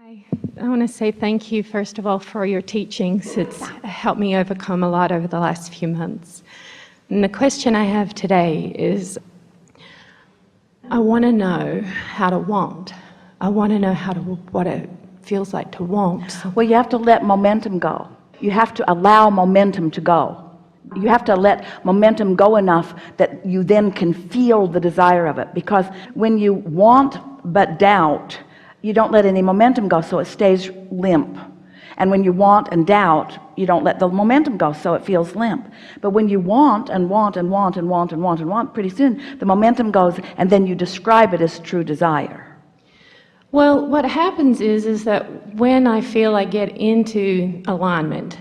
I want to say thank you, first of all, for your teachings. It's helped me overcome a lot over the last few months. And the question I have today is, I want to know how to want. I want to know what it feels like to want. Well, you have to let momentum go. You have to allow momentum to go. You have to let momentum go enough that you then can feel the desire of it. Because when you want but doubt, you don't let any momentum go, so it stays limp. And when you want and doubt, you don't let the momentum go, so it feels limp. But when you want and want and want and want and want and want, pretty soon the momentum goes, and then you describe it as true desire. Well, what happens is that when I feel I get into alignment,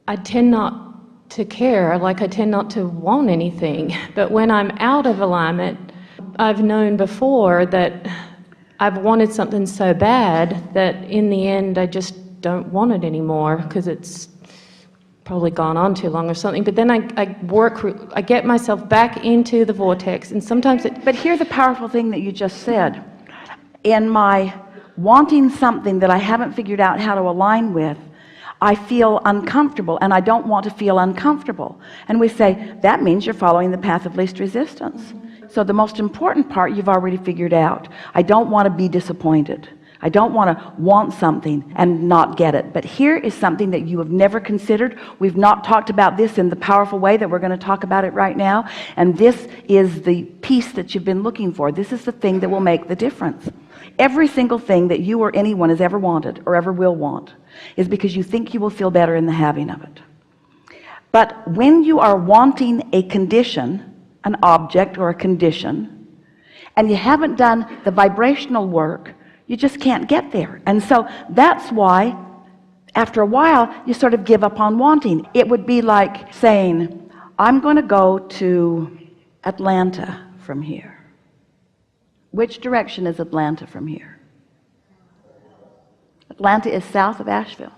I tend not to care, like I tend not to want anything. But when I'm out of alignment, I've known before that I've wanted something so bad that in the end I just don't want it anymore because it's probably gone on too long or something. But then I get myself back into the vortex, and sometimes But here's the powerful thing that you just said. In my wanting something that I haven't figured out how to align with, I feel uncomfortable, and I don't want to feel uncomfortable. And we say, that means you're following the path of least resistance. So the most important part you've already figured out. I don't want to be disappointed. I don't want to want something and not get it. But here is something that you have never considered. We've not talked about this in the powerful way that we're going to talk about it right now. And this is the piece that you've been looking for. This is the thing that will make the difference. Every single thing that you or anyone has ever wanted or ever will want is because you think you will feel better in the having of it. But when you are wanting a condition, an object or a condition, and you haven't done the vibrational work, you just can't get there. And so that's why after a while you sort of give up on wanting. It would be like saying, I'm going to go to Atlanta from here. Which direction is Atlanta from here? Atlanta is south of Asheville.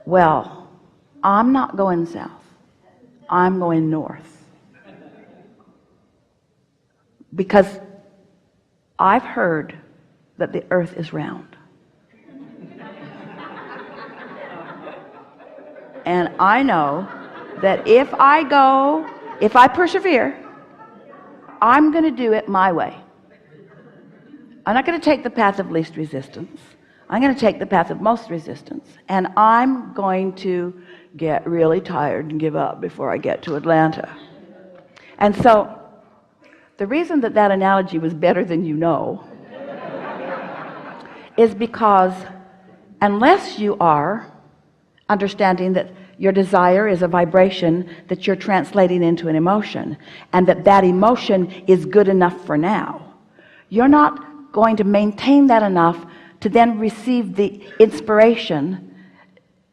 Well, I'm not going south. I'm going north. Because I've heard that the earth is round. And I know that if I persevere, I'm going to do it my way. I'm not going to take the path of least resistance. I'm going to take the path of most resistance. And I'm going to get really tired and give up before I get to Atlanta. And so the reason that that analogy was better than you know is because unless you are understanding that your desire is a vibration that you're translating into an emotion, and that emotion is good enough for now, you're not going to maintain that enough to then receive the inspiration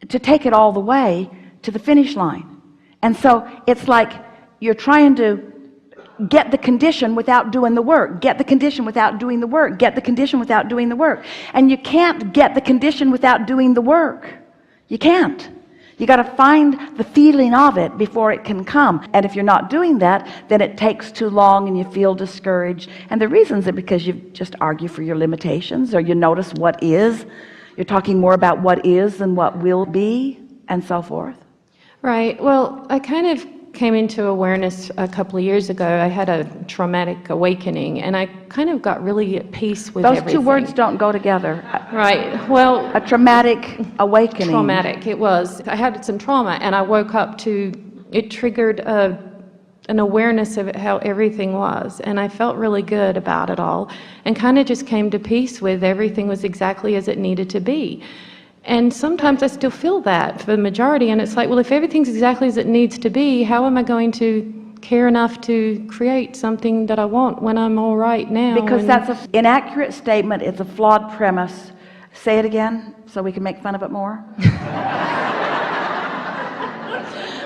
to take it all the way to the finish line. And so it's like you're trying to get the condition without doing the work, get the condition without doing the work, get the condition without doing the work. And you can't get the condition without doing the work. You can't. You got to find the feeling of it before it can come. And if you're not doing that, then it takes too long and you feel discouraged. And the reasons are because you just argue for your limitations, or you notice what is. You're talking more about what is than what will be, and so forth. Right. Well, I kind of came into awareness a couple of years ago. I had a traumatic awakening, and I kind of got really at peace with everything. Those two words don't go together. Right. Well, a traumatic awakening. Traumatic, it was. I had some trauma, and I woke up to, it triggered an awareness of how everything was, and I felt really good about it all, and kind of just came to peace with everything was exactly as it needed to be. And sometimes I still feel that for the majority, and it's like, well, if everything's exactly as it needs to be, how am I going to care enough to create something that I want when I'm all right now? Because that's an inaccurate statement. It's a flawed premise. Say it again so we can make fun of it more.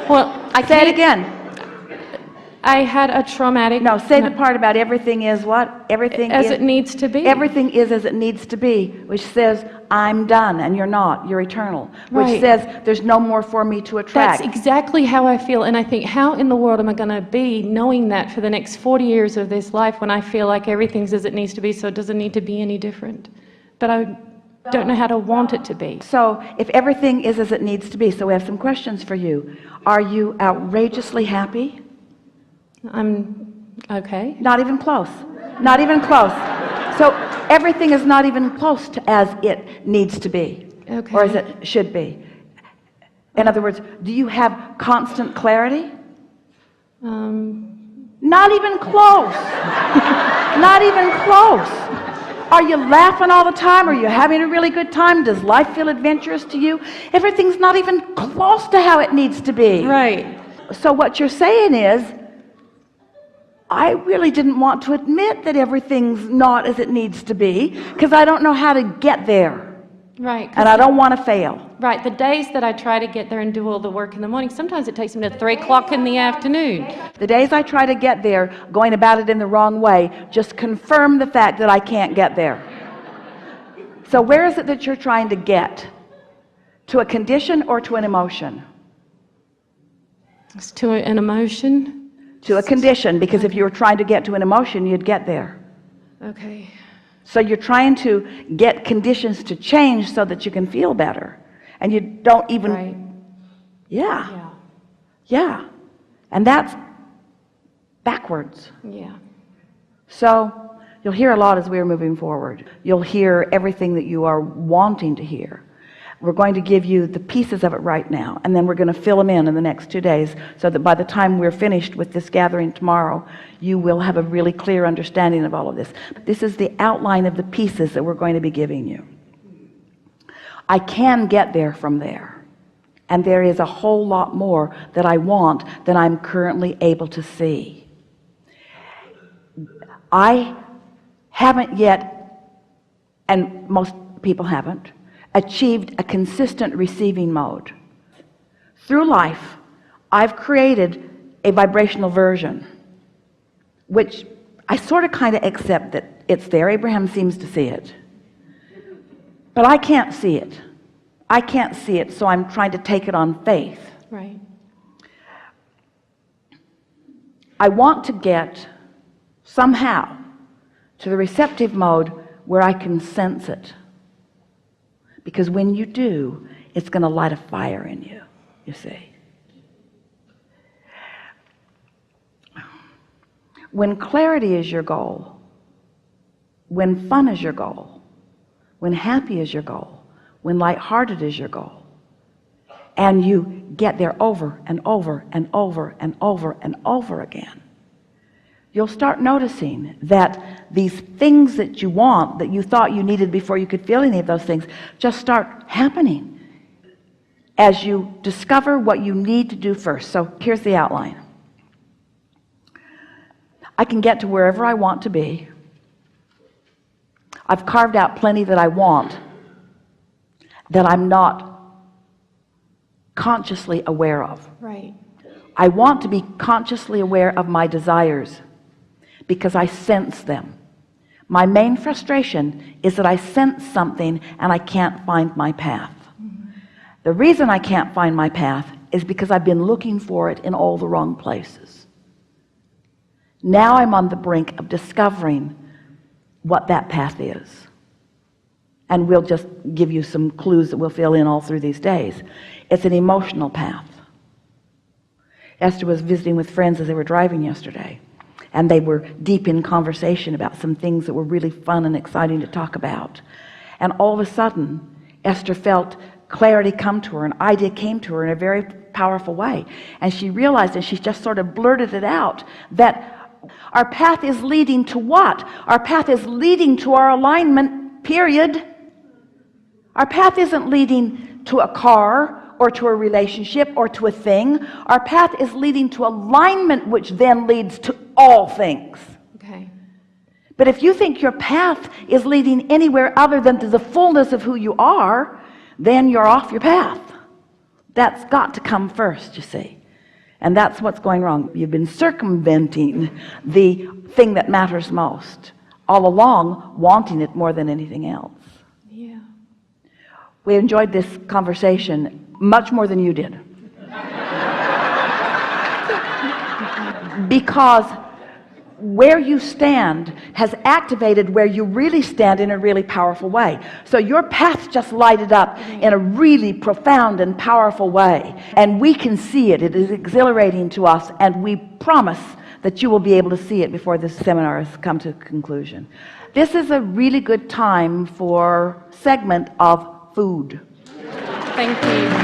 Well, say it again. I had a traumatic... No, say the part about everything is what? Everything as is... it needs to be. Everything is as it needs to be, which says, I'm done, and you're not. You're eternal. Which Right. says, there's no more for me to attract. That's exactly how I feel, and I think, how in the world am I going to be knowing that for the next 40 years of this life when I feel like everything's as it needs to be, so it doesn't need to be any different? but I don't know how to want it to be. So if everything is as it needs to be, so we have some questions for you. Are you outrageously happy? I'm okay. Not even close. Not even close. So everything is not even close to as it needs to be, Okay. or as it should be. In other words, do you have constant clarity? Not even close. Not even close. Are you laughing all the time? Are you having a really good time? Does life feel adventurous to you? Everything's not even close to how it needs to be. Right. So what you're saying is, I really didn't want to admit that everything's not as it needs to be, because I don't know how to get there. Right. And I don't want to fail. Right. The days that I try to get there and do all the work in the morning, sometimes it takes me to 3 o'clock in the afternoon. The days I try to get there, going about it in the wrong way, just confirm the fact that I can't get there. So where is it that you're trying to get? To a condition or to an emotion? It's to an emotion. To a condition, because if you were trying to get to an emotion, you'd get there. Okay. So you're trying to get conditions to change so that you can feel better. And you don't even... Right. Yeah. Yeah. And that's backwards. Yeah. So you'll hear a lot as we're moving forward. You'll hear everything that you are wanting to hear. We're going to give you the pieces of it right now, and then we're going to fill them in the next 2 days, so that by the time we're finished with this gathering tomorrow, you will have a really clear understanding of all of this. This is the outline of the pieces that we're going to be giving you. I can get there from there, and there is a whole lot more that I want than I'm currently able to see. I haven't yet, and most people haven't, achieved a consistent receiving mode. Through life, I've created a vibrational version, which I sort of kind of accept that it's there. Abraham seems to see it, but I can't see it. I can't see it, so I'm trying to take it on faith. Right. I want to get somehow to the receptive mode where I can sense it. Because when you do, it's going to light a fire in you, you see. When clarity is your goal, when fun is your goal, when happy is your goal, when lighthearted is your goal, and you get there over and over and over and over and over again, you'll start noticing that these things that you want, that you thought you needed before you could feel any of those things, just start happening as you discover what you need to do first. So here's the outline. I can get to wherever I want to be. I've carved out plenty that I want that I'm not consciously aware of. Right. I want to be consciously aware of my desires, because I sense them. My main frustration is that I sense something and I can't find my path. The reason I can't find my path is because I've been looking for it in all the wrong places. Now I'm on the brink of discovering what that path is. And we'll just give you some clues that we'll fill in all through these days. It's an emotional path. Esther was visiting with friends as they were driving yesterday, and they were deep in conversation about some things that were really fun and exciting to talk about. And all of a sudden, Esther felt clarity come to her, an idea came to her in a very powerful way. And she realized, and she just sort of blurted it out, that our path is leading to what? Our path is leading to our alignment, period. Our path isn't leading to a car or to a relationship or to a thing. Our path is leading to alignment, which then leads to all things. Okay. But if you think your path is leading anywhere other than to the fullness of who you are, then you're off your path. That's got to come first, you see. And that's what's going wrong. You've been circumventing the thing that matters most all along, wanting it more than anything else. Yeah. We enjoyed this conversation much more than you did. Because where you stand has activated where you really stand in a really powerful way. So your path just lighted up in a really profound and powerful way, and we can see it. It is exhilarating to us, and we promise that you will be able to see it before this seminar has come to a conclusion. This is a really good time for segment of food. Thank you.